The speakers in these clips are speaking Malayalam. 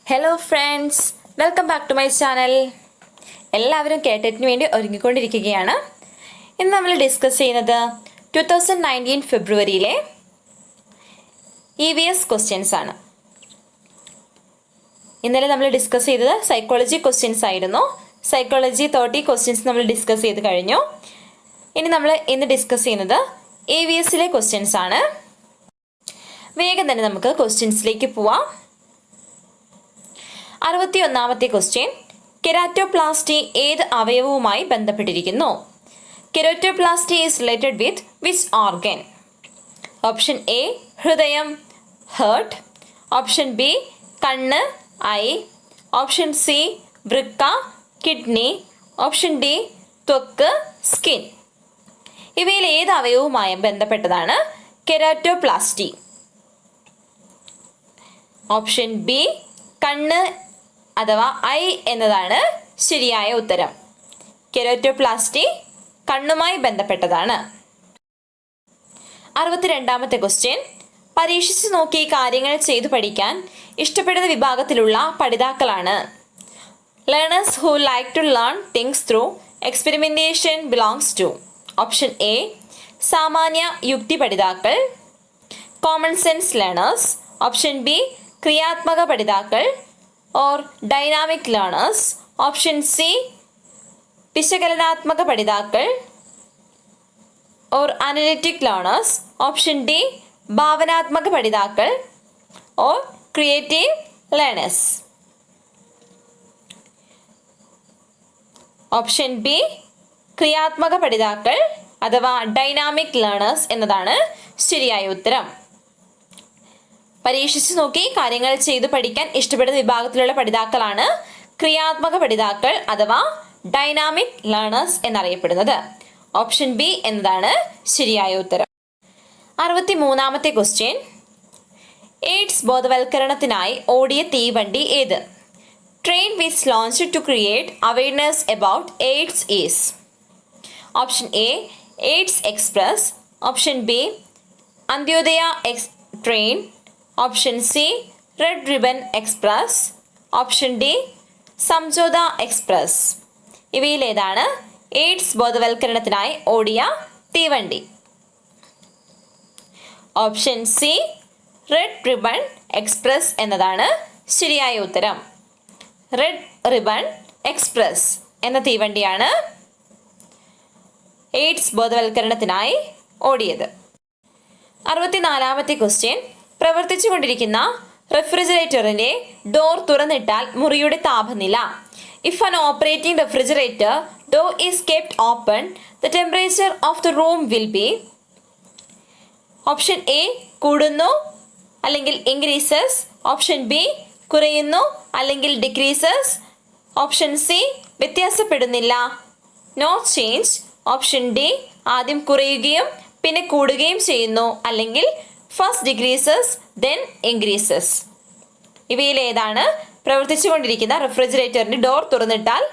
Hello friends, welcome back to my channel. എല്ലാവരും കേട്ടറ്റിന് വേണ്ടി ഒരുങ്ങിക്കൊണ്ടിരിക്കുകയാണ്. ഇന്ന് നമ്മൾ ഡിസ്കസ് ചെയ്യുന്നത് 2019 ഫെബ്രുവരിയിലെ EVS ക്വസ്റ്റ്യൻസ് ആണ്. ഇന്നലെ നമ്മൾ ഡിസ്കസ് ചെയ്തത് സൈക്കോളജി ക്വസ്റ്റ്യൻസ് ആയിരുന്നു. സൈക്കോളജി 30 ക്വസ്റ്റ്യൻസ് നമ്മൾ ഡിസ്കസ് ചെയ്ത് കഴിഞ്ഞു. ഇനി നമ്മൾ ഇന്ന് ഡിസ്കസ് ചെയ്യുന്നത് EVSലെ ക്വസ്റ്റ്യൻസ് ആണ്. വേഗം തന്നെ നമുക്ക് ക്വസ്റ്റ്യൻസിലേക്ക് പോവാം. 61ാമത്തെ ക്വസ്റ്റ്യൻ, കെരാറ്റോപ്ലാസ്റ്റി ഏത് അവയവവുമായി ബന്ധപ്പെട്ടിരിക്കുന്നു? Keratoplasty is related with which organ? Option A ഹൃദയം, ഹേർട്ട്. ഓപ്ഷൻ ബി കണ്ണ്, ഐ. ഓപ്ഷൻ സി വൃക്ക, കിഡ്നി. ഓപ്ഷൻ ഡി ത്വക്ക്, സ്കിൻ. ഇവയിൽ ഏത് അവയവവുമായി ബന്ധപ്പെട്ടതാണ് കെരാറ്റോപ്ലാസ്റ്റി? ഓപ്ഷൻ ബി കണ്ണ് അഥവാ ഐ എന്നതാണ് ശരിയായ ഉത്തരം. കെരാറ്റോപ്ലാസ്റ്റി കണ്ണുമായി ബന്ധപ്പെട്ടതാണ്. 62ാമത്തെ ക്വസ്റ്റ്യൻ, പരീക്ഷിച്ചു നോക്കി കാര്യങ്ങൾ ചെയ്തു പഠിക്കാൻ ഇഷ്ടപ്പെടുന്ന വിഭാഗത്തിലുള്ള പഠിതാക്കളാണ്. Learners who like to learn things through experimentation belongs to. Option A സാമാന്യ യുക്തി പഠിതാക്കൾ, common sense learners. Option B ക്രിയാത്മക പഠിതാക്കൾ or dynamic learners. Option C വിശകലനാത്മക പഠിതാക്കൾ or analytic learners. Option D ഭാവനാത്മക പഠിതാക്കൾ or creative learners. Option B ക്രിയാത്മക പഠിതാക്കൾ അഥവാ ഡൈനാമിക് ലേണേഴ്സ് എന്നതാണ് ശരിയായ ഉത്തരം. പരീക്ഷിച്ചു നോക്കി കാര്യങ്ങൾ ചെയ്തു പഠിക്കാൻ ഇഷ്ടപ്പെടുന്ന വിഭാഗത്തിലുള്ള പഠിതാക്കളാണ് ക്രിയാത്മക പഠിതാക്കൾ അഥവാ ഡൈനാമിക് ലേണേഴ്സ് എന്നറിയപ്പെടുന്നത്. ഓപ്ഷൻ ബി എന്നതാണ് ശരിയായ ഉത്തരം. 63ാമത്തെ ക്വസ്റ്റ്യൻ, എയ്ഡ്സ് ബോധവൽക്കരണത്തിനായി ഓടിയ തീവണ്ടി ഏത്? Train which launched to create awareness about AIDS is. Option A AIDS express. Option B Antyodaya train. Option C red ribbon express. Option D Samjhauta express. ഇവയിൽ ഏതാണ് എയ്ഡ്സ് ബോധവൽക്കരണത്തിനായി ഓടിയ തീവണ്ടി? Option C red ribbon express എന്നതാണ് ശരിയായ ഉത്തരം. റെഡ് റിബൺ എക്സ്പ്രസ് എന്ന തീവണ്ടിയാണ് എയ്ഡ്സ് ബോധവൽക്കരണത്തിനായി ഓടിയത്. 64ാമത്തെ ക്വസ്റ്റ്യൻ, പ്രവർത്തിച്ചു കൊണ്ടിരിക്കുന്ന റെഫ്രിജറേറ്ററിന്റെ ഡോർ തുറന്നിട്ടാൽ മുറിയുടെ താപനില. If an operating refrigerator door is kept open the temperature of the room will be. Option A കൂടുന്നു അല്ലെങ്കിൽ ഇൻക്രീസസ്. ഓപ്ഷൻ ബി കുറയുന്നു അല്ലെങ്കിൽ ഡിക്രീസസ്. ഓപ്ഷൻ സി വ്യത്യാസപ്പെടുന്നില്ല, നോ ചേഞ്ച്. ഓപ്ഷൻ ഡി ആദ്യം കുറയുകയും പിന്നെ കൂടുകയും ചെയ്യുന്നു അല്ലെങ്കിൽ ഫസ്റ്റ് ഡിക്രീസസ് ദെൻ ഇൻക്രീസസ്. ഇവയിൽ ഏതാണ് പ്രവർത്തിച്ചു കൊണ്ടിരിക്കുന്ന റെഫ്രിജറേറ്ററിന്റെ ഡോർ തുറന്നിട്ടാൽ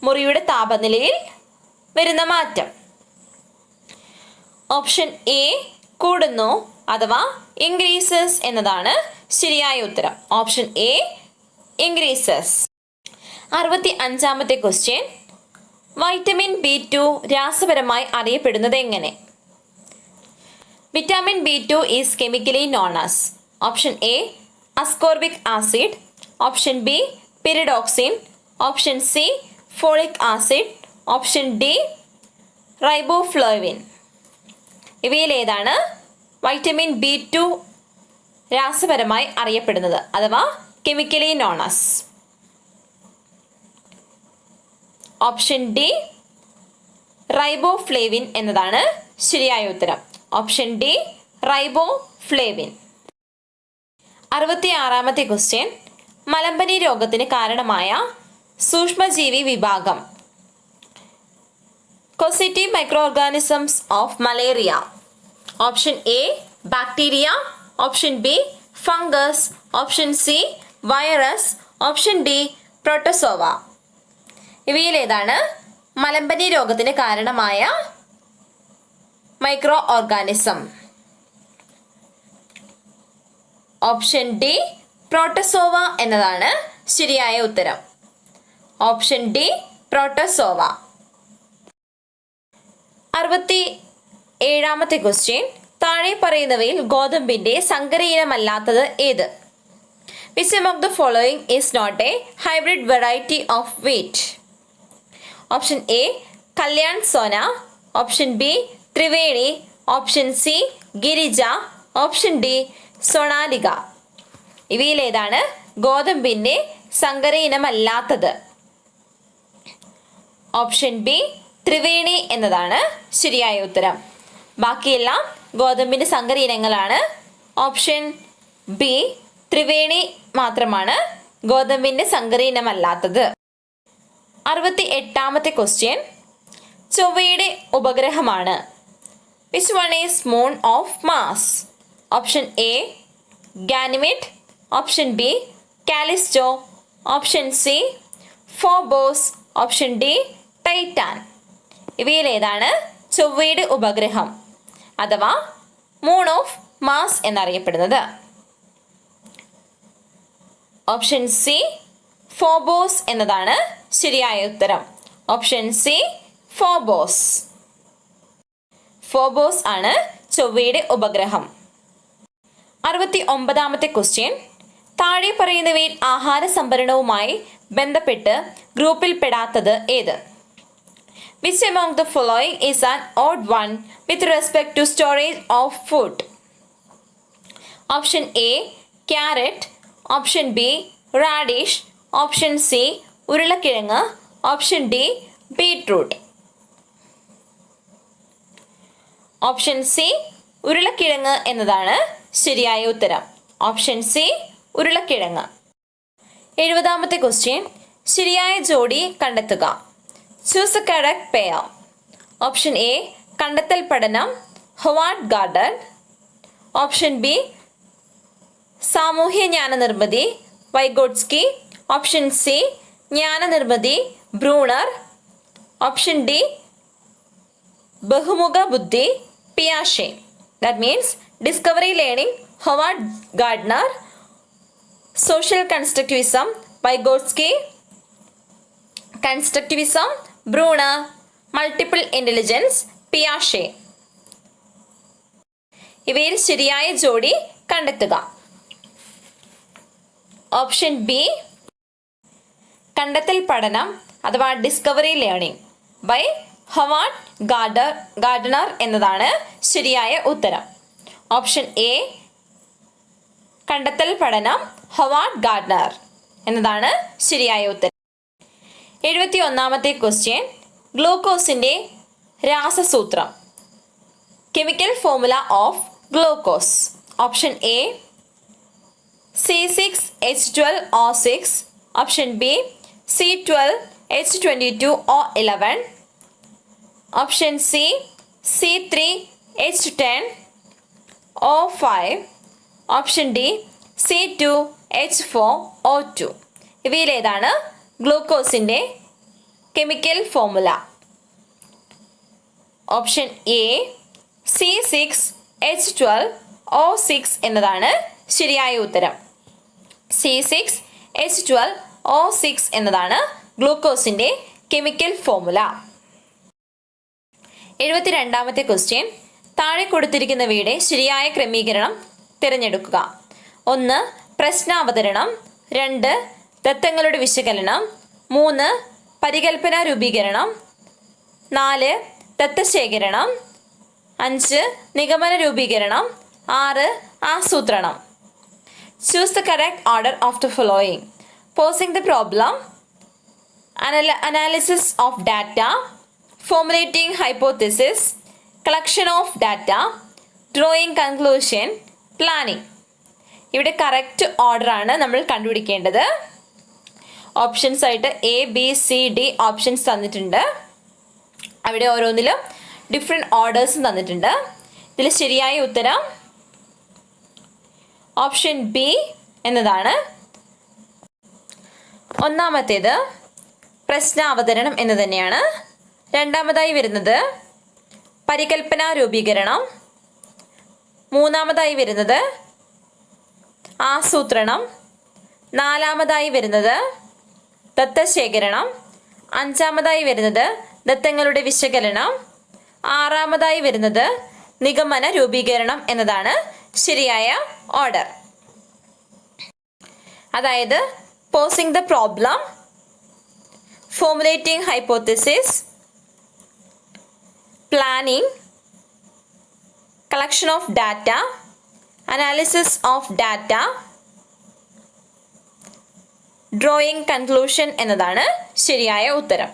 മുറിയുടെ താപനിലയിൽ വരുന്ന മാറ്റം? ഓപ്ഷൻ എ കൂടുന്നു അഥവാ ഇൻക്രീസസ് എന്നതാണ് ശരിയായ ഉത്തരം. Option A increases. 65ാമത്തെ ക്വസ്റ്റ്യൻ, വൈറ്റമിൻ B2 രാസപരമായി അറിയപ്പെടുന്നത് എങ്ങനെ? Vitamin B2 is chemically known as. Option A ascorbic acid. Option B pyridoxine. Option C folic acid. Option D riboflavin. ഇവയിൽ ഏതാണ് വൈറ്റമിൻ B2 രാസപരമായി അറിയപ്പെടുന്നത് അഥവാ chemically known as? Option D riboflavin എന്നതാണ് ശരിയായ ഉത്തരം. Option D riboflavin. 66ാമത്തെ ക്വസ്റ്റ്യൻ, മലമ്പനി രോഗത്തിന് കാരണമായ സൂക്ഷ്മജീവി വിഭാഗം. Causative micro organisms of malaria. Option A bacteria. Option B fungus. Option C virus. Option D protozoa. ഇവയിൽ ഏതാണ് മലമ്പനി രോഗത്തിന് കാരണമായ micro organism? Option D protozoa എന്നതാണ് ശരിയായ ഉത്തരം. Option D protozoa. 67ാമത്തെ ക്വസ്റ്റ്യൻ. താഴെ പറയുന്നവയിൽ ഗോതമ്പിന്റെ സങ്കരയിനമല്ലാത്തത് ഏത്? Which among the following is not a hybrid variety of wheat? Option A Kalyan Sona, Option B Triveni, Option C Girija, Option D Sonalika. ഇവയിലേതാണ് ഗോതമ്പിന്റെ സങ്കര ഇനമല്ലാത്തത്? ഓപ്ഷൻ ബി ത്രിവേണി എന്നതാണ് ശരിയായ ഉത്തരം. ബാക്കിയെല്ലാം ഗോതമ്പിന്റെ സങ്കര ഇനങ്ങളാണ്. ഓപ്ഷൻ ബി ത്രിവേണി മാത്രമാണ് ഗോതമ്പിന്റെ സങ്കര ഇനമല്ലാത്തത്. 68ാമത്തെ ക്വസ്റ്റ്യൻ. ചൊവ്വയുടെ ഉപഗ്രഹമാണ്. Which one is moon of Mars? Option A Ganymede, option B Callisto, option C Phobos, option D Titan. ഇവയിലേതാണ് ചൊവ്വയുടെ ഉപഗ്രഹം അഥവാ മൂൺ ഓഫ് മാസ് എന്നറിയപ്പെടുന്നത്? ഓപ്ഷൻ സി ഫോബോസ് എന്നതാണ് ശരിയായ ഉത്തരം. Option C Phobos. ഫോബോസ് ആണ് ചൊവ്വയുടെ ഉപഗ്രഹം. 69ാമത്തെ ക്വസ്റ്റ്യൻ. താഴെ പറയുന്നവയിൽ ആഹാര സംഭരണവുമായി ബന്ധപ്പെട്ട് ഗ്രൂപ്പിൽ പെടാത്തത് ഏത്? Which among the following is an odd one with respect to storage of food? Option A carrot, Option B radish, Option C ഉരുളക്കിഴങ്ങ്, Option D beetroot. Option C ഉരുളക്കിഴങ്ങ് എന്നതാണ് ശരിയായ ഉത്തരം. ഓപ്ഷൻ സി ഉരുളക്കിഴങ്ങ്. 70ാമത്തെ ക്വസ്റ്റ്യൻ. ശരിയായ ജോഡി കണ്ടെത്തുക. Choose a correct pair. Option A കണ്ടെത്തൽ പഠനം ഹൊവാർഡ് ഗാർഡൻ, ഓപ്ഷൻ ബി സാമൂഹ്യ ജ്ഞാനനിർമ്മിതി വൈഗോട്സ്കി, ഓപ്ഷൻ സി ജ്ഞാനനിർമ്മിതി ബ്രൂണർ, ഓപ്ഷൻ ഡി ബഹുമുഖ ബുദ്ധി പിയാഷെ. That means discovery learning Howard Gardner, social constructivism Vygotsky, constructivism Bruner, multiple intelligence പിയാഷെ. ഇവയിൽ ശരിയായ ജോഡി കണ്ടെത്തുക. ഓപ്ഷൻ ബി കണ്ടെത്തൽ പഠനം അഥവാ discovery learning by Howard Gardner എന്നതാണ് ശരിയായ ഉത്തരം. ഓപ്ഷൻ എ കണ്ടെത്തൽ പഠനം ഹൊവാർഡ് ഗാർഡനർ എന്നതാണ് ശരിയായ ഉത്തരം. 71ാമത്തെ ക്വസ്റ്റ്യൻ. ഗ്ലൂക്കോസിന്റെ രാസസൂത്രം. Chemical formula of glucose. Option A C6H12O6, option B C12H22O11, option C C3H10O5, option D C2H4O2. ഇവയിലേതാണ് ഗ്ലൂക്കോസിന്റെ chemical formula? Option A C6H12O6 എന്നതാണ് ശരിയായ ഉത്തരം. C6H12O6 എന്നതാണ് ഗ്ലൂക്കോസിന്റെ കെമിക്കൽ ഫോർമുല. 72ാമത്തെ ക്വസ്റ്റ്യൻ. താഴെ കൊടുത്തിരിക്കുന്നവയുടെ ശരിയായ ക്രമീകരണം തിരഞ്ഞെടുക്കുക. 1 പ്രശ്നാവതരണം, 2 ദത്തങ്ങളുടെ വിശകലനം, 3 പരികൽപ്പന രൂപീകരണം, 4 ദത്തശേഖരണം, 5 നിഗമന രൂപീകരണം, 6 ആസൂത്രണം. Choose the correct order of the following: posing the problem, analysis of data, formulating hypothesis, collection of data, drawing conclusion, planning. ഇവിടെ കറക്റ്റ് ഓർഡർ ആണ് നമ്മൾ കണ്ടുപിടിക്കേണ്ടത്. ഓപ്ഷൻസ് ആയിട്ട് ABCD ഓപ്ഷൻസ് തന്നിട്ടുണ്ട്. അവിടെ ഓരോന്നിലും ഡിഫറെൻറ്റ് ഓർഡേഴ്സും തന്നിട്ടുണ്ട്. ഇതിൽ ശരിയായ ഉത്തരം ഓപ്ഷൻ ബി എന്നതാണ്. ഒന്നാമത്തേത് പ്രശ്നാവതരണം എന്ന് തന്നെയാണ്. രണ്ടാമതായി വരുന്നത് പരികൽപ്പന രൂപീകരണം, മൂന്നാമതായി വരുന്നത് ആസൂത്രണം, നാലാമതായി വരുന്നത് ദത്തശേഖരണം. അഞ്ചാമതായി വരുന്നത് ദത്തങ്ങളുടെ വിശകലനം. ആറാമതായി വരുന്നത് നിഗമന രൂപീകരണം എന്നതാണ് ശരിയായ ഓർഡർ. അതായത് posing the problem, formulating hypothesis, planning, collection of data, analysis of data, drawing conclusion എന്നതാണ് ശരിയായ ഉത്തരം.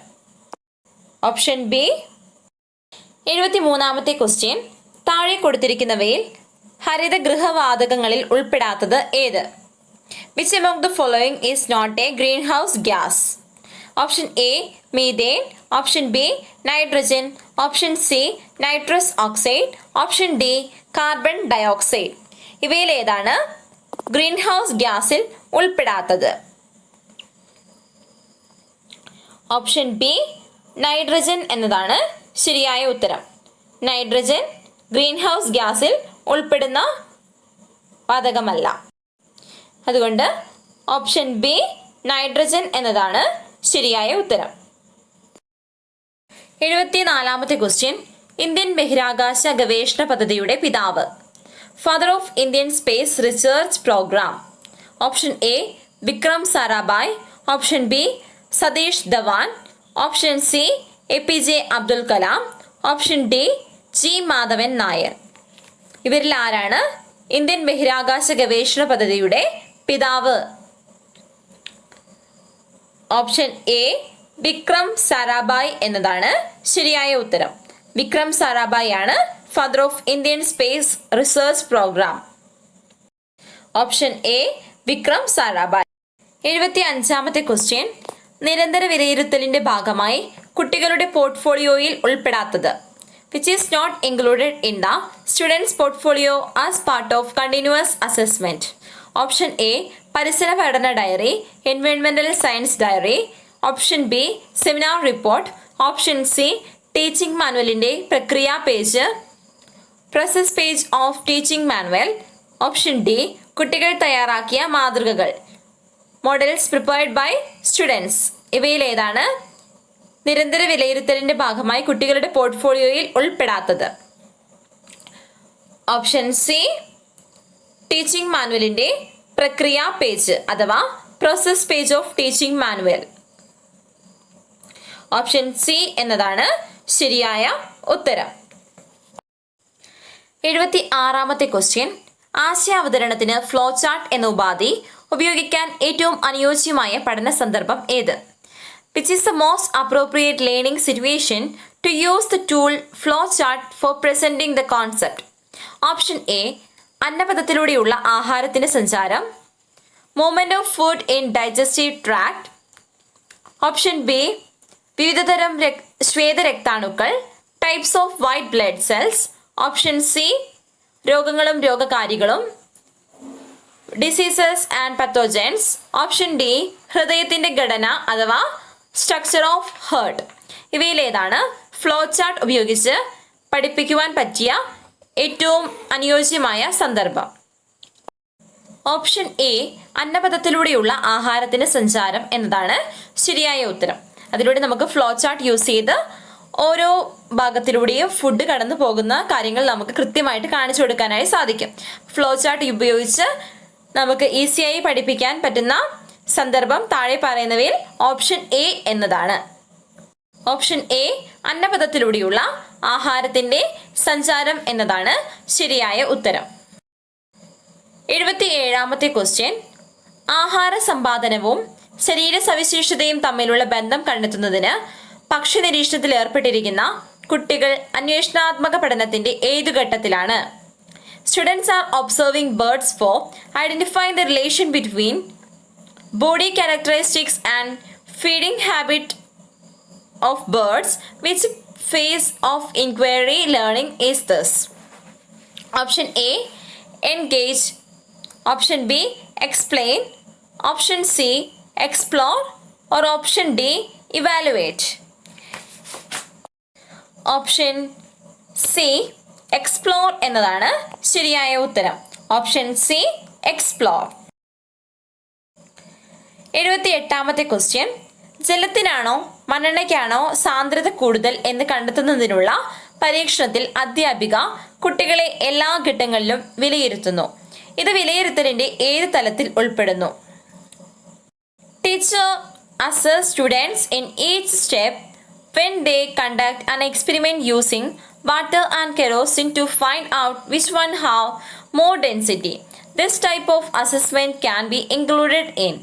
Option B. 73ാമത്തെ ക്വസ്റ്റ്യൻ. താഴെ കൊടുത്തിരിക്കുന്നവയിൽ ഹരിതഗൃഹവാതകങ്ങളിൽ ഉൾപ്പെടാത്തത് ഏത്? Which among the following is not a greenhouse gas? Option A methane, option B nitrogen, option C nitrous oxide, option D carbon dioxide. ഇവയിൽ ഏതാണ് ഗ്രീൻ ഹൗസ് ഗ്യാസിൽ ഉൾപ്പെടാത്തത്? ഓപ്ഷൻ ബി നൈട്രജൻ എന്നതാണ് ശരിയായ ഉത്തരം. നൈട്രജൻ ഗ്രീൻ ഹൗസ് ഗ്യാസിൽ ഉൾപ്പെടുന്ന വാതകമല്ല. അതുകൊണ്ട് ഓപ്ഷൻ ബി നൈട്രജൻ എന്നതാണ് ശരിയായ ഉത്തരം. 74ാമത്തെ ക്വസ്റ്റ്യൻ. ഇന്ത്യൻ ബഹിരാകാശ ഗവേഷണ പദ്ധതിയുടെ പിതാവ്. Father of Indian space research programme. Option A Vikram Sarabhai, option B Satish Dhawan, option C APJ Abdul Kalam, option D G Madhavan Nair. ഇവരിൽ ആരാണ് ഇന്ത്യൻ ബഹിരാകാശ ഗവേഷണ പദ്ധതിയുടെ പിതാവ്? ഓപ്ഷൻ എ വിക്രം സാരാഭായ് എന്നതാണ് ശരിയായ ഉത്തരം. വിക്രം സാരാഭായ് ആണ് father of Indian space research programme. Option A Vikram Sarabhai. 75ാമത്തെ ക്വസ്റ്റ്യൻ. നിരന്തര വിലയിരുത്തലിന്റെ ഭാഗമായി കുട്ടികളുടെ പോർട്ട്ഫോളിയോയിൽ ഉൾപ്പെടാത്തത്? Which is not included in the students portfolio as part of continuous assessment? Option A പരിസര പഠന ഡയറി, എൻവയോൺമെന്റൽ science diary, option B seminar report, option C teaching മാനുവലിന്റെ പ്രക്രിയ page, process page of teaching manual, option D കുട്ടികൾ തയ്യാറാക്കിയ മാതൃകകൾ, മോഡൽസ് പ്രിപ്പയർഡ് ബൈ സ്റ്റുഡൻസ്. ഇവയിൽ ഏതാണ് നിരന്തര വിലയിരുത്തലിന്റെ ഭാഗമായി കുട്ടികളുടെ പോർട്ട്ഫോളിയോയിൽ ഉൾപ്പെടാത്തത്? ഓപ്ഷൻ സി ടീച്ചിങ് മാനുവലിന്റെ പ്രക്രിയ പേജ് അഥവാ process page of teaching manual. Option C എന്നതാണ് ശരിയായ ഉത്തരം. 76ാമത്തെ ക്വസ്റ്റ്യൻ. ആശയാവതരണത്തിന് ഫ്ലോ ചാർട്ട് എന്ന ഉപാധി ഉപയോഗിക്കാൻ ഏറ്റവും അനുയോജ്യമായ പഠന സന്ദർഭം ഏത്? Which is the most appropriate learning situation to use the tool flow chart for presenting the concept? Option A അന്നപഥത്തിലൂടെയുള്ള ആഹാരത്തിന്റെ സഞ്ചാരം, movement of food in digestive tract, option B വിവിധതരം ശ്വേതരക്താണുക്കൾ, types of white blood cells, option C രോഗങ്ങളും രോഗകാരികളും, diseases and pathogens, option D ഹൃദയത്തിന്റെ ഘടന അഥവാ സ്ട്രക്ചർ ഓഫ് ഹേർട്ട്. ഇവയിൽ ഏതാണ് ഫ്ലോ ചാർട്ട് ഉപയോഗിച്ച് പഠിപ്പിക്കുവാൻ പറ്റിയ ഏറ്റവും അനുയോജ്യമായ സന്ദർഭം? ഓപ്ഷൻ എ അന്നപഥത്തിലൂടെയുള്ള ആഹാരത്തിന്റെ സഞ്ചാരം എന്നതാണ് ശരിയായ ഉത്തരം. അതിലൂടെ നമുക്ക് ഫ്ലോ ചാർട്ട് യൂസ് ചെയ്ത് ഓരോ ഭാഗത്തിലൂടെയും ഫുഡ് കടന്നു പോകുന്ന കാര്യങ്ങൾ നമുക്ക് കൃത്യമായിട്ട് കാണിച്ചു കൊടുക്കാനായി സാധിക്കും. ഫ്ലോ ചാർട്ട് ഉപയോഗിച്ച് നമുക്ക് ഈസിയായി പഠിപ്പിക്കാൻ പറ്റുന്ന സന്ദർഭം താഴെ പറയുന്നവയിൽ ഓപ്ഷൻ എ എന്നതാണ്. ഓപ്ഷൻ എ അന്നപഥത്തിലൂടെയുള്ള ആഹാരത്തിന്റെ സഞ്ചാരം എന്നതാണ് ശരിയായ ഉത്തരം. 77ാമത്തെ ക്വസ്റ്റ്യൻ. ആഹാര സമ്പാദനവും ശരീര സവിശേഷതയും തമ്മിലുള്ള ബന്ധം കണ്ടെത്തുന്നതിന് പക്ഷി നിരീക്ഷണത്തിൽ ഏർപ്പെട്ടിരിക്കുന്ന കുട്ടികൾ അന്വേഷണാത്മക പഠനത്തിന്റെ ഏതു ഘട്ടത്തിലാണ്? Students are observing birds for identifying the relation between body characteristics and feeding habit of birds. Which phase of inquiry learning is this? Option A engage, option B explain, option C explore, or option D evaluate. Option C explore എന്നതാണ് ശരിയായ ഉത്തരം. Option C explore. 78ാമത്തെ ക്വസ്റ്റ്യൻ, ജലത്തിനാണോ മണ്ണെണ്ണയ്ക്കാണോ സാന്ദ്രത കൂടുതൽ എന്ന് കണ്ടെത്തുന്നതിനുള്ള പരീക്ഷണത്തിൽ അധ്യാപിക കുട്ടികളെ എല്ലാ ഘട്ടങ്ങളിലും വിലയിരുത്തുന്നു. ഇത് വിലയിരുത്തലിന്റെ ഏത് തലത്തിൽ ഉൾപ്പെടുന്നു? Teacher assess students in each step when they conduct an experiment using water and kerosene to find out which one have more density. This type of assessment can be included in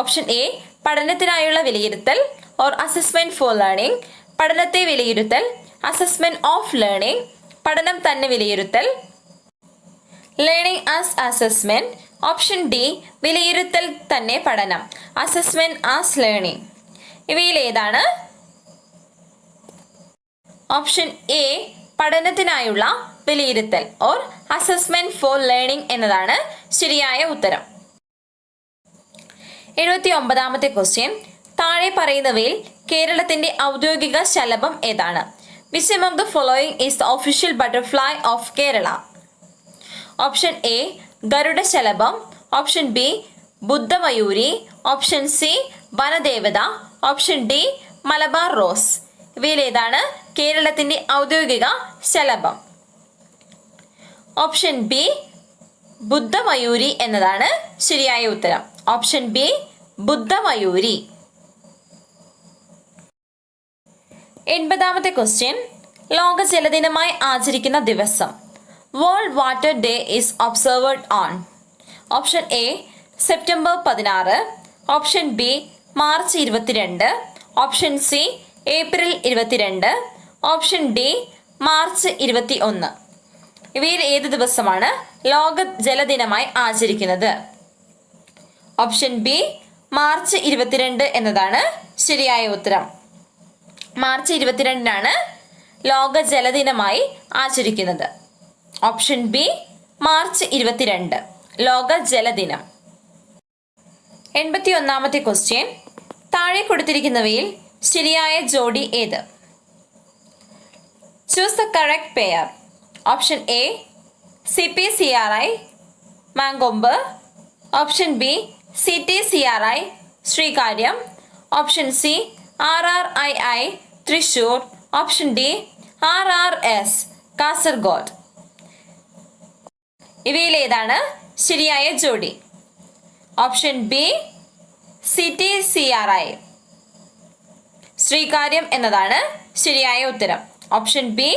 option A പഠനത്തിനായുള്ള വിലയിരുത്തൽ or assessment for learning, പഠനത്തെ വിലയിരുത്തൽ, assessment of learning, പഠനം തന്നെ വിലയിരുത്തൽ, learning as assessment. Option D വിലയിരുത്തൽ തന്നെ പഠനം, അസസ്മെന്റ് ആസ് ലേണിംഗ്. ഇവയിൽ ഏതാണ്? ഓപ്ഷൻ എ പഠനത്തിനായുള്ള വിലയിരുത്തൽ ഓർ അസസ്മെന്റ് ഫോർ ലേണിംഗ് എന്നതാണ് ശരിയായ ഉത്തരം. 79ാമത്തെ ക്വസ്റ്റ്യൻ, താഴെ പറയുന്നവയിൽ കേരളത്തിന്റെ ഔദ്യോഗിക ശലഭം ഏതാണ്? Which among the following is the official butterfly of Kerala? Option A ഗരുഡശലഭം, ഓപ്ഷൻ ബി ബുദ്ധമയൂരി, ഓപ്ഷൻ സി വനദേവത, ഓപ്ഷൻ ഡി മലബാർ റോസ്. ഇവയിൽ ഏതാണ് കേരളത്തിന്റെ ഔദ്യോഗിക ശലഭം? ഓപ്ഷൻ ബി ബുദ്ധമയൂരി എന്നതാണ് ശരിയായ ഉത്തരം. ഓപ്ഷൻ ബി ബുദ്ധമയൂരി. 80ാമത്തെ ക്വസ്റ്റ്യൻ, ലോക ജലദിനമായി ആചരിക്കുന്ന ദിവസം? World water day is observed on option A September 16, option B March 22, option C April 22, option D March 21. ഇവയിൽ ഏത് ദിവസമാണ് ലോക ജലദിനമായി ആചരിക്കുന്നത്? ഓപ്ഷൻ ബി മാർച്ച് 22 എന്നതാണ് ശരിയായ ഉത്തരം. മാർച്ച് 22-നാണ് ലോക ജലദിനമായി ആചരിക്കുന്നത്. ഓപ്ഷൻ ബി മാർച്ച് 22 ലോക ജലദിനം. 81ാമത്തെ ക്വസ്റ്റ്യൻ, താഴെ കൊടുത്തിരിക്കുന്നവയിൽ ശരിയായ ജോഡി ഏത്? Choose the correct pair. Option A CP-CRI Mankombu, option B CT-CRI Sreekaryam, option C RRII Thrissur, option D RRS Kasaragod. ഇവയിൽ ഏതാണ് ശരിയായ ജോഡി? ഓപ്ഷൻ ബി CT-CRI ശ്രീകാര്യം എന്നതാണ് ശരിയായ ഉത്തരം. Option B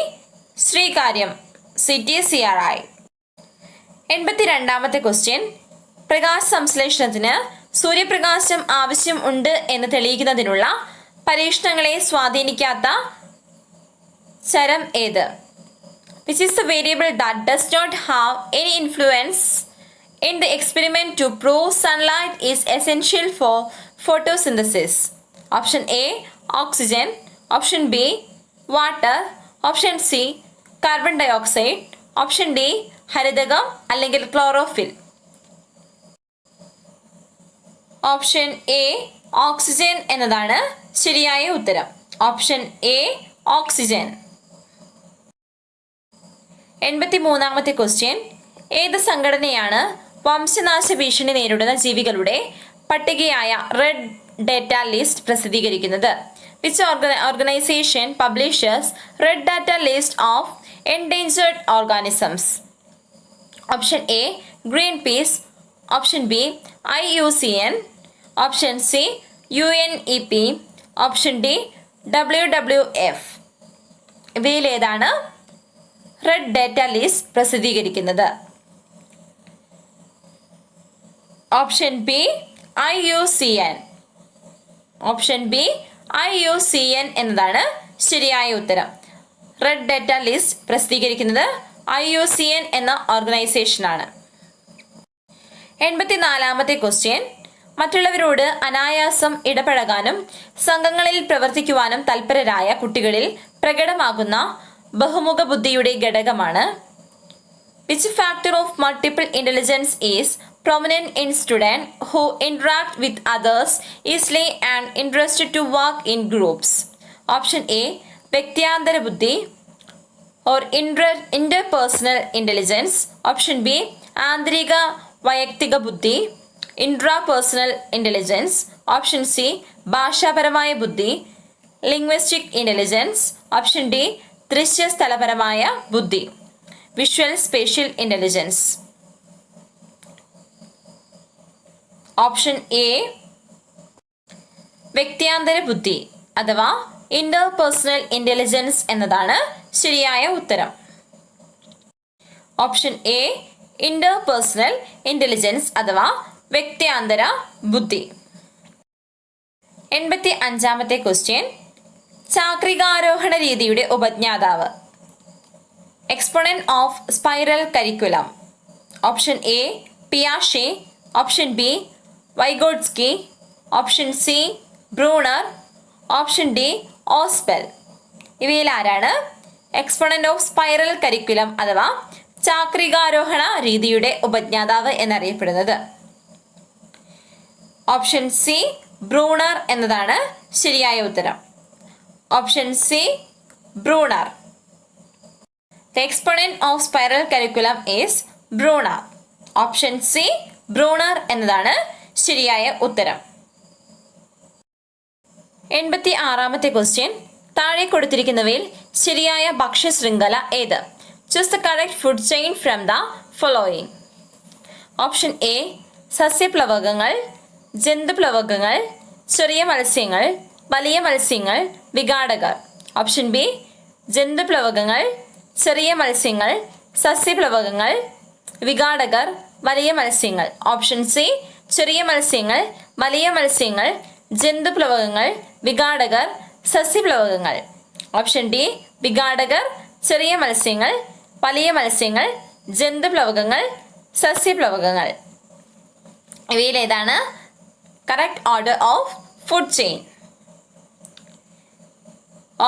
Sreekaryam CT-CRI. 82ാമത്തെ ക്വസ്റ്റ്യൻ, പ്രകാശ സംശ്ലേഷണത്തിന് സൂര്യപ്രകാശം ആവശ്യം ഉണ്ട് എന്ന് തെളിയിക്കുന്നതിനുള്ള പരീക്ഷണങ്ങളെ സ്വാധീനിക്കാത്ത ചരം ഏത്? Which is the variable that does not have any influence in the experiment to prove sunlight is essential for photosynthesis? Option A oxygen, option B water, option C carbon dioxide, option D ഹരിതകം അല്ലെങ്കിൽ ക്ലോറോഫിൽ. ഓപ്ഷൻ എ ഓക്സിജൻ എന്നതാണ് ശരിയായ ഉത്തരം. Option A oxygen. 83ാമത്തെ ക്വസ്റ്റ്യൻ, ഏത് സംഘടനയാണ് വംശനാശ ഭീഷണി നേരിടുന്ന ജീവികളുടെ പട്ടികയായ റെഡ് ഡേറ്റ ലിസ്റ്റ് പ്രസിദ്ധീകരിക്കുന്നത്? Which organisation publishers red data list of endangered organisms? Option A Greenpeace, option B IUCN, option C UNEP, option D WWF. ഇവയിൽ ഏതാണ് റെഡ് ഡേറ്റ ലിസ്റ്റ് പ്രസിദ്ധീകരിക്കുന്നത്? Option B IUCN. Option B IUCN എന്നതാണ് ശരിയായ ഉത്തരം. റെഡ് ഡേറ്റ ലിസ്റ്റ് പ്രസിദ്ധീകരിക്കുന്നത് IUCN എന്ന ഓർഗനൈസേഷനാണ്. 84ാമത്തെ ക്വസ്റ്റ്യൻ, മറ്റുള്ളവരോട് അനായാസം ഇടപഴകാനും സംഘങ്ങളിൽ പ്രവർത്തിക്കുവാനും തൽപരരായ കുട്ടികളിൽ പ്രകടമാകുന്ന ബഹുമുഖ ബുദ്ധിയുടെ ഘടകമാണ്? Which factor of multiple intelligence is prominent in students who interact with others easily and interested to work in groups? Option A വ്യക്തിയാന്തര ബുദ്ധി or interpersonal intelligence, option B ആന്തരിക വൈയക്തിക ബുദ്ധി, ഇൻട്രാപേഴ്സണൽ ഇൻ്റലിജൻസ്. ഓപ്ഷൻ സി ഭാഷാപരമായ ബുദ്ധി, ലിംഗ്വിസ്റ്റിക് ഇൻ്റലിജൻസ്. ഓപ്ഷൻ ഡി ദൃശ്യസ്ഥലപരമായ ബുദ്ധി, visual spatial intelligence. Option A വ്യക്തിയാന്തര ബുദ്ധി അഥവാ ഇന്റർപേഴ്സണൽ ഇൻ്റലിജൻസ് എന്നതാണ് ശരിയായ ഉത്തരം. ഓപ്ഷൻ എ ഇന്റർപേഴ്സണൽ ഇൻ്റലിജൻസ് അഥവാ വ്യക്തിയാന്തര ബുദ്ധി. 85-ാമത്തെ ക്വസ്റ്റ്യൻ. ചാക്രികാരോഹണ രീതിയുടെ ഉപജ്ഞാതാവ്. Exponent of spiral curriculum. Option A പിയാഷെ. Option B Vygotsky. Option C Bruner. Option D Ausubel. ഇവയിൽ ആരാണ് എക്സ്പോണന്റ് ഓഫ് സ്പൈറൽ കരിക്കുലം അഥവാ ചാക്രികാരോഹണ രീതിയുടെ ഉപജ്ഞാതാവ് എന്നറിയപ്പെടുന്നത്? ഓപ്ഷൻ സി ബ്രൂണർ എന്നതാണ് ശരിയായ ഉത്തരം. Option C Bruner. The exponent of spiral curriculum is Brunner. Option C Bruner എന്നതാണ് ശരിയായ ഉത്തരം. 86-ാമത്തെ ക്വസ്റ്റ്യൻ. താഴെ കൊടുത്തിരിക്കുന്നവയിൽ ശരിയായ ഭക്ഷ്യ ശൃംഖല ഏത്? Choose the correct food chain from the following. Option A സസ്യപ്ലവകങ്ങൾ, ജന്തുപ്ലവകങ്ങൾ, ചെറിയ മത്സ്യങ്ങൾ, വലിയ മത്സ്യങ്ങൾ, വിഘാടകർ. ഓപ്ഷൻ ബി ജന്തുപ്ലവകങ്ങൾ, ചെറിയ മത്സ്യങ്ങൾ, സസ്യപ്ലവകങ്ങൾ, വിഘാടകർ, വലിയ മത്സ്യങ്ങൾ. ഓപ്ഷൻ സി ചെറിയ മത്സ്യങ്ങൾ, വലിയ മത്സ്യങ്ങൾ, ജന്തുപ്ലവകങ്ങൾ, വിഘാടകർ, സസ്യപ്ലവകങ്ങൾ. ഓപ്ഷൻ ഡി വിഘാടകർ, ചെറിയ മത്സ്യങ്ങൾ, വലിയ മത്സ്യങ്ങൾ, ജന്തുപ്ലവകങ്ങൾ, സസ്യപ്ലവകങ്ങൾ. ഇവയിൽ ഏതാണ് correct order of food chain?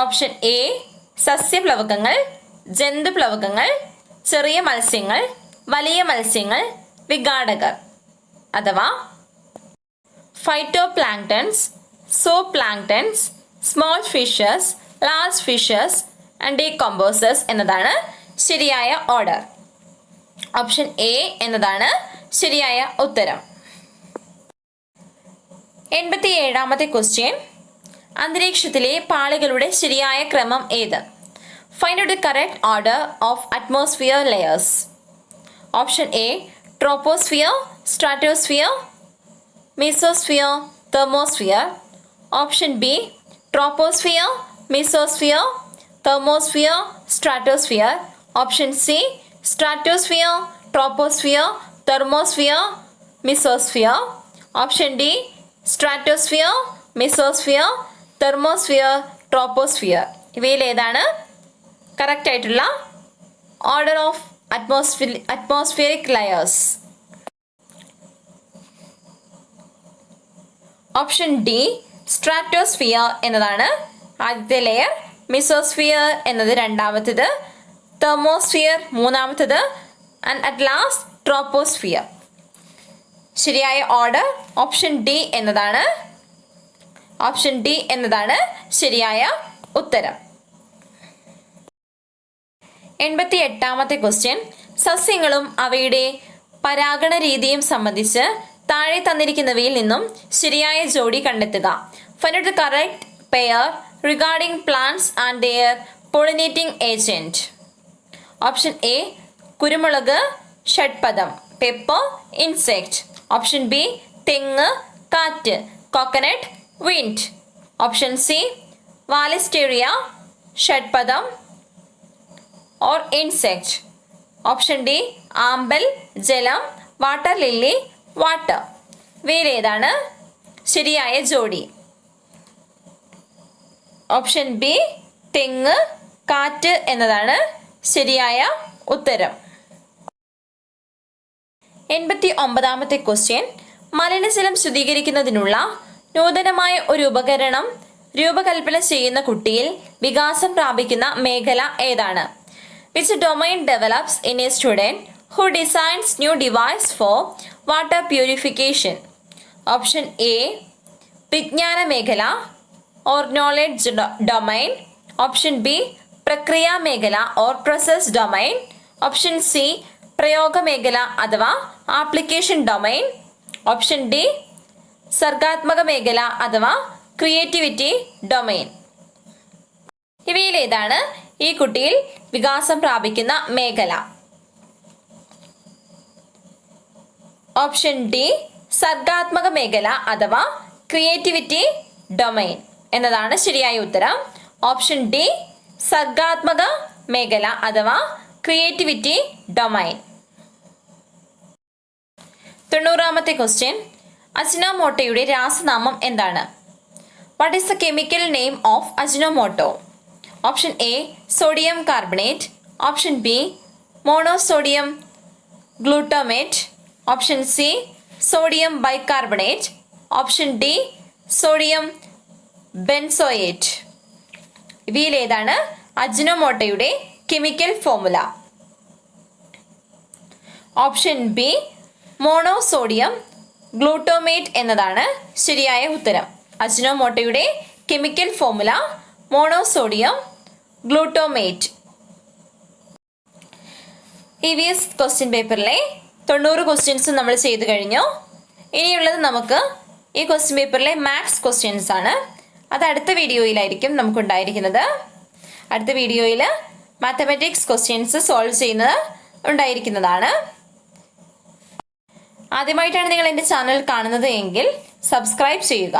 Option A സസ്യപ്ലവകങ്ങൾ, ജന്തുപ്ലവകങ്ങൾ, ചെറിയ മത്സ്യങ്ങൾ, വലിയ മത്സ്യങ്ങൾ, വിഘാടകർ അഥവാ phytoplanktons, zooplanktons, small fishes, large fishes and decomposers എന്നതാണ് ശരിയായ ഓർഡർ. ഓപ്ഷൻ എ എന്നതാണ് ശരിയായ ഉത്തരം. 87-ാമത്തെ ക്വസ്റ്റ്യൻ. അന്തരീക്ഷത്തിലെ പാളികളുടെ ശരിയായ ക്രമം ഏത്? Find out the correct order of atmosphere layers. Option A troposphere, stratosphere, mesosphere, thermosphere. Option B troposphere, mesosphere, thermosphere, stratosphere. Option C stratosphere, troposphere, thermosphere, mesosphere. Option D stratosphere, mesosphere, thermosphere, troposphere. ഇവയിൽ ഏതാണ് കറക്റ്റ് ആയിട്ടുള്ള order of atmospheric layers? Option D stratosphere എന്നതാണ് ആദ്യത്തെ ലെയർ, മീസോസ്ഫിയർ എന്നത് രണ്ടാമത്തേത്, തെർമോസ്ഫിയർ മൂന്നാമത്തേത്, ആൻഡ് അറ്റ് ലാസ്റ്റ് ട്രോപ്പോസ്ഫിയർ. ശരിയായ ഓർഡർ ഓപ്ഷൻ ഡി എന്നതാണ്. ഓപ്ഷൻ ഡി എന്നതാണ് ശരിയായ ഉത്തരം. 88-ാമത്തെ ക്വസ്റ്റ്യൻ. സസ്യങ്ങളും അവയുടെ പരാഗണ രീതിയും സംബന്ധിച്ച് താഴെ തന്നിരിക്കുന്നവയിൽ നിന്നും ശരിയായ ജോഡി കണ്ടെത്തുക. Find out the correct pair regarding plants and their pollinating agent. Option A കുരുമുളക്, ഷഡ്പദം, പെപ്പർ, ഇൻസെക്ട്. ഓപ്ഷൻ ബി തെങ്ങ്, കാറ്റ്, coconut, wind. Option C Vallisneria, ഷഡ്പദം or insect. ഓപ്ഷൻ ഡി ആമ്പൽ, ജലം, വാട്ടർ ലില്ലി, വാട്ടർ. വേറെ ഏതാണ് ശരിയായ ജോഡി? ഓപ്ഷൻ ബി തെങ്ങ്, കാറ്റ് എന്നതാണ് ശരിയായ ഉത്തരം. 89-ാമത്തെ ക്വസ്റ്റ്യൻ. മലിനജലം ശുദ്ധീകരിക്കുന്നതിനുള്ള നൂതനമായ ഒരു ഉപകരണം രൂപകൽപ്പന ചെയ്യുന്ന കുട്ടിയിൽ വികാസം പ്രാപിക്കുന്ന മേഖല ഏതാണ്? Which domain develops in a student who designs new device for water purification? Option A വിജ്ഞാന മേഖല or knowledge domain. Option B പ്രക്രിയ മേഖല or process domain. Option C പ്രയോഗ മേഖല അഥവാ application domain. ഓപ്ഷൻ ഡി സർഗാത്മക മേഖല അഥവാ ക്രിയേറ്റിവിറ്റി ഡൊമൈൻ. ഇവയിൽ ഏതാണ് ഈ കുട്ടിയിൽ വികാസം പ്രാപിക്കുന്ന മേഖല? ഓപ്ഷൻ ഡി സർഗാത്മക മേഖല അഥവാ ക്രിയേറ്റിവിറ്റി ഡൊമൈൻ എന്നതാണ് ശരിയായ ഉത്തരം. ഓപ്ഷൻ ഡി സർഗാത്മക മേഖല അഥവാ ക്രിയേറ്റിവിറ്റി ഡൊമൈൻ. 90ാമത്തെ ക്വസ്റ്റ്യൻ, അജിനോമോട്ടോയുടെ രാസനാമം എന്താണ്? What is the chemical name of Ajinomoto? Option A sodium carbonate, option B monosodium glutamate, option C sodium bicarbonate, option D sodium benzoate. ഇവയിൽ ഏതാണ് അജിനോമോട്ടോയുടെ chemical formula? Option B monosodium glutamate എന്നതാണ് ശരിയായ ഉത്തരം. അജിനോമോട്ടോയുടെ chemical formula monosodium glutamate. EVS question പേപ്പറിലെ 90 ക്വസ്റ്റ്യൻസും നമ്മൾ ചെയ്തു കഴിഞ്ഞു. ഇനിയുള്ളത് നമുക്ക് ഈ ക്വസ്റ്റ്യൻ പേപ്പറിലെ മാത്സ് ക്വസ്റ്റ്യൻസ് ആണ്. അത് അടുത്ത വീഡിയോയിലായിരിക്കും നമുക്കുണ്ടായിരിക്കുന്നത്. അടുത്ത വീഡിയോയിൽ മാത്തമാറ്റിക്സ് ക്വസ്റ്റ്യൻസ് സോൾവ് ചെയ്യുന്നത് ഉണ്ടായിരിക്കുന്നതാണ്. ആദ്യമായിട്ടാണ് നിങ്ങൾ എൻ്റെ ചാനൽ കാണുന്നത് എങ്കിൽ സബ്സ്ക്രൈബ് ചെയ്യുക.